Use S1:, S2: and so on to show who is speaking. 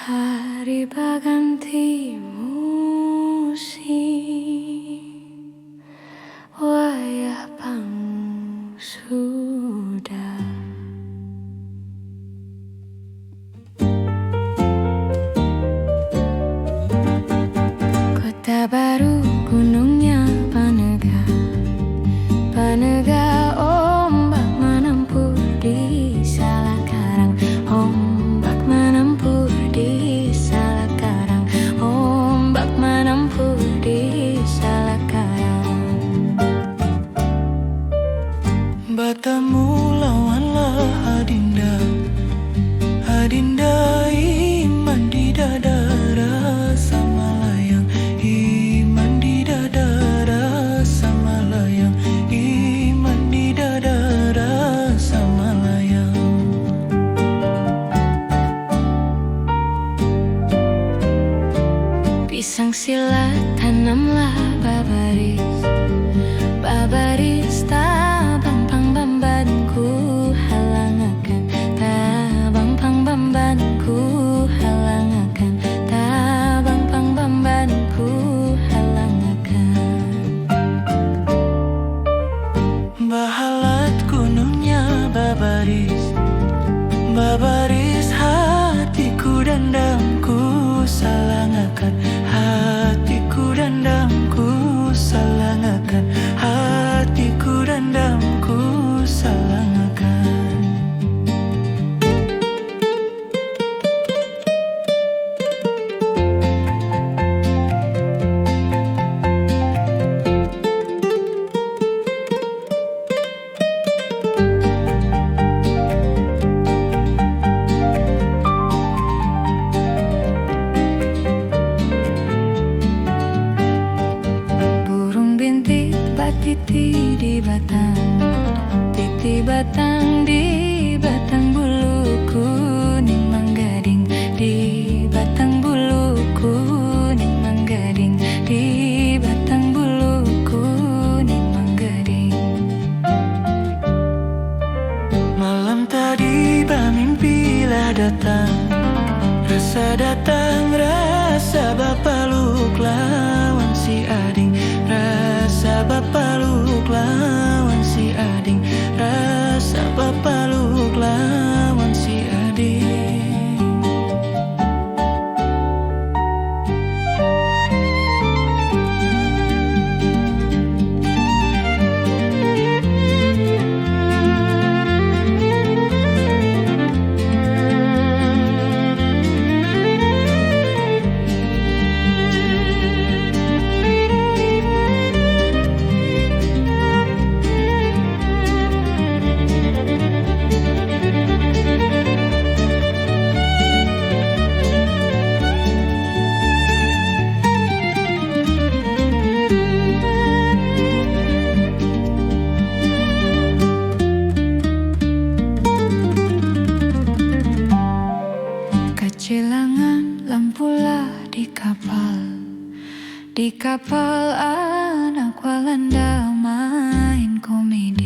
S1: Hari berganti musim, wayah pang sudah. Kota baru gunungnya Panega, Panega ombak menampur di salah karang, ombak menampur di salah karang, ombak menampur di salah karang.
S2: Bertemu lawanlah Adinda, Adinda iman di dada rasa melayang, iman di dada rasa melayang, iman di dada rasa melayang.
S1: Pisang silat tanamlah babaris, babaris tabang pang bambanku halangakan, tabang pang bambanku halangakan, tabang pang bambanku halangakan.
S2: Bahalat gunungnya babaris, babaris hatiku dan damku salangakan, hatiku dan damku salangakan, hatiku dan damku salangakan.
S1: Titi di batang, titi batang di batang bulu kuning manggading, di batang bulu kuning manggading, di batang bulu kuning manggading.
S2: Malam tadi bermimpilah datang, rasa datang, rasa bapaluk lawan si Ading, rasa bapaluk lawan si Ading, rasa bapaluk lawan si Ading.
S1: Kecilangan lampulah di kapal anak Walanda main komedi.